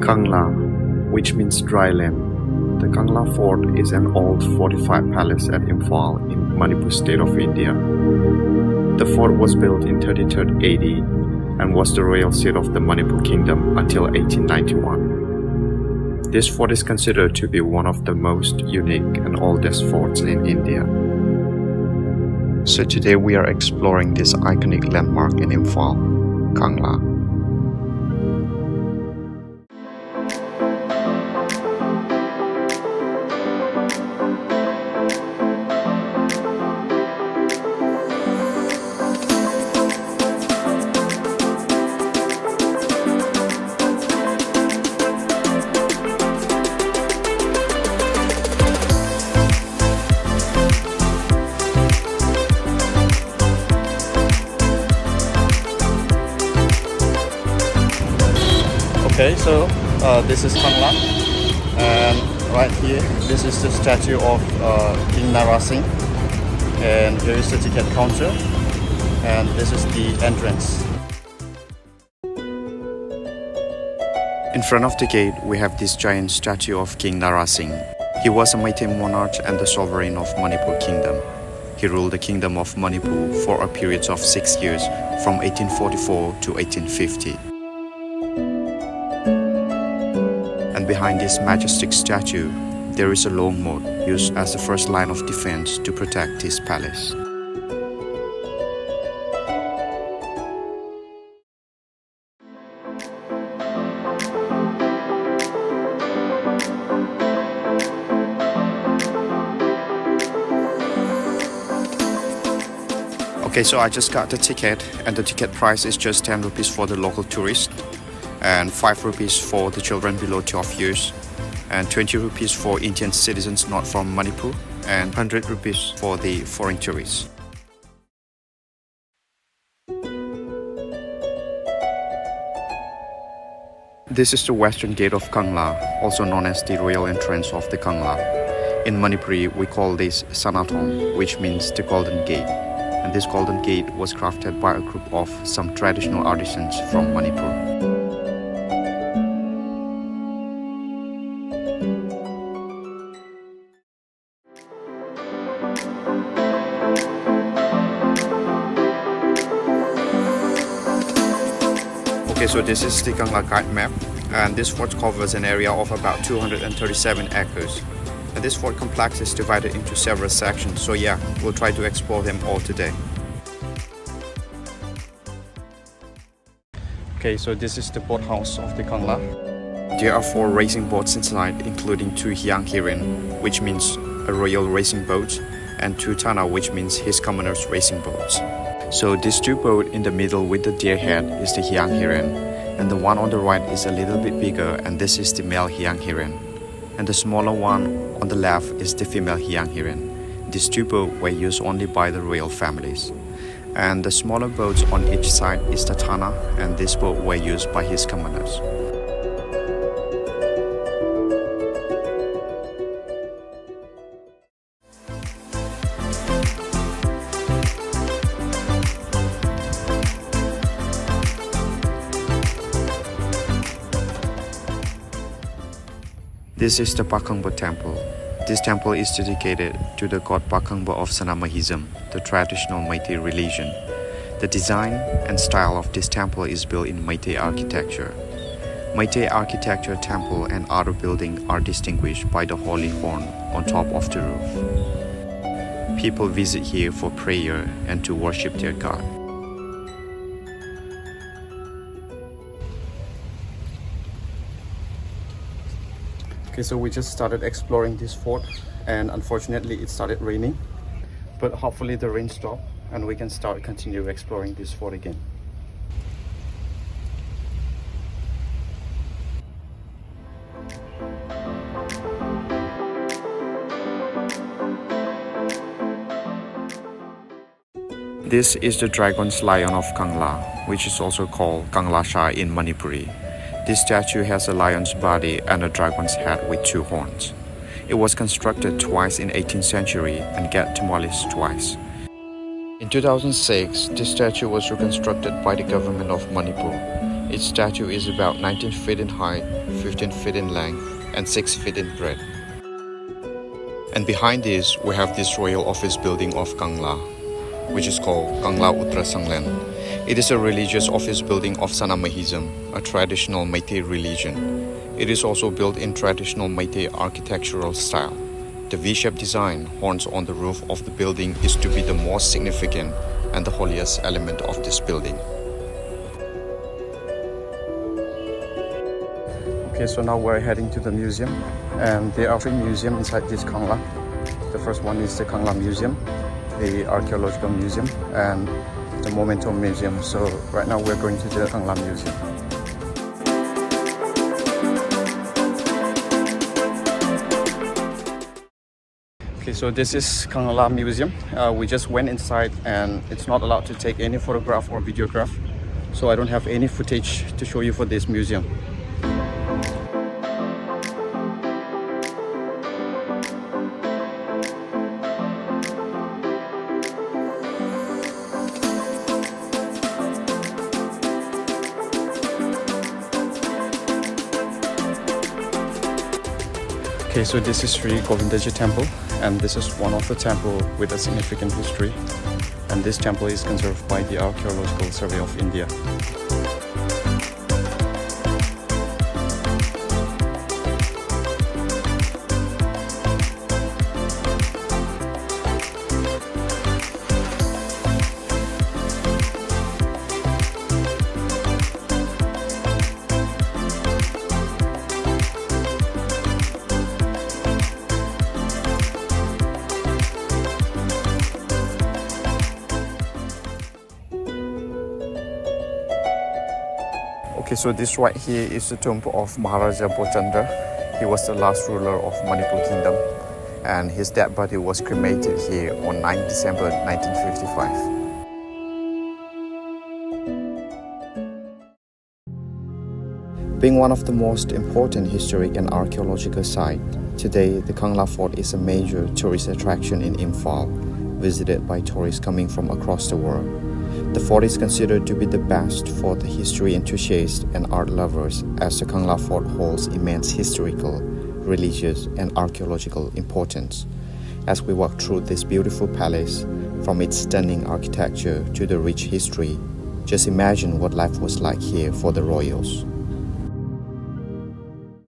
Kangla, which means dry land. The Kangla Fort is an old fortified palace at Imphal in Manipur state of India. The fort was built in 33rd AD and was the royal seat of the Manipur Kingdom until 1891. This fort is considered to be one of the most unique and oldest forts in India. So today we are exploring this iconic landmark in Imphal, Kangla. Okay, so this is Kangla, and right here, this is the statue of King Nara Singh, and here is the ticket counter, and this is the entrance. In front of the gate, we have this giant statue of King Nara Singh. He was a mighty monarch and the sovereign of Manipur Kingdom. He ruled the kingdom of Manipur for a period of 6 years, from 1844 to 1850. And behind this majestic statue, there is a long moat used as the first line of defense to protect his palace. Okay, so I just got the ticket, and the ticket price is just 10 rupees for the local tourist, and 5 rupees for the children below 12 years, and 20 rupees for Indian citizens not from Manipur, and 100 rupees for the foreign tourists. This is the western gate of Kangla, also known as the royal entrance of the Kangla. In Manipuri, we call this Sanathon, which means the golden gate. And this golden gate was crafted by a group of some traditional artisans from Manipur. Okay, so this is the Kangla guide map, and this fort covers an area of about 237 acres. And this fort complex is divided into several sections, so yeah, we'll try to explore them all today. Okay, so this is the boathouse of the Kangla. There are 4 racing boats inside, including 2 Hyang Hiren, which means a royal racing boat, and 2 Tana, which means his commoners' racing boats. So these 2 boats in the middle with the deer head is the Hyang Hiren, and the one on the right is a little bit bigger, and this is the male Hyang Hiren. And the smaller one on the left is the female Hyang Hiren. These 2 boats were used only by the royal families. And the smaller boats on each side is the Tana, and this boat were used by his commoners. This is the Pakangba temple. This temple is dedicated to the god Pakangba of Sanamahism, the traditional Meitei religion. The design and style of this temple is built in Meitei architecture. Meitei architecture, temple and other buildings are distinguished by the holy horn on top of the roof. People visit here for prayer and to worship their god. Okay, so we just started exploring this fort, and unfortunately it started raining, but hopefully the rain stopped and we can continue exploring this fort again. This is the dragon's lion of Kangla, which is also called Kangla Shah in Manipuri. This statue has a lion's body and a dragon's head with 2 horns. It was constructed twice in 18th century and get demolished twice. In 2006, this statue was reconstructed by the government of Manipur. Each statue is about 19 feet in height, 15 feet in length, and 6 feet in breadth. And behind this, we have this royal office building of Kangla, which is called Kangla Utra Sanglen. It is a religious office building of Sanamahism, a traditional Meitei religion. It is also built in traditional Meitei architectural style. The V-shaped design, horns on the roof of the building, is to be the most significant and the holiest element of this building. Okay, so now we're heading to the museum, and there are 3 museums inside this Kangla. The first one is the Kangla Museum, the Archaeological Museum, and the Memento Museum. So right now we're going to the Kangla Museum. Okay, so this is Kangla Museum. We just went inside, and it's not allowed to take any photograph or videograph. So I don't have any footage to show you for this museum. Okay, so this is Sri Govindaji Temple, and this is one of the temples with a significant history. And this temple is conserved by the Archaeological Survey of India. Okay, so this right here is the tomb of Maharaja Bochandra. He was the last ruler of Manipur Kingdom, and his dead body was cremated here on 9 December 1955. Being one of the most important historic and archaeological sites, today the Kangla Fort is a major tourist attraction in Imphal, visited by tourists coming from across the world. The fort is considered to be the best for the history enthusiasts and art lovers, as the Kangla Fort holds immense historical, religious, and archaeological importance. As we walk through this beautiful palace, from its stunning architecture to the rich history, just imagine what life was like here for the royals.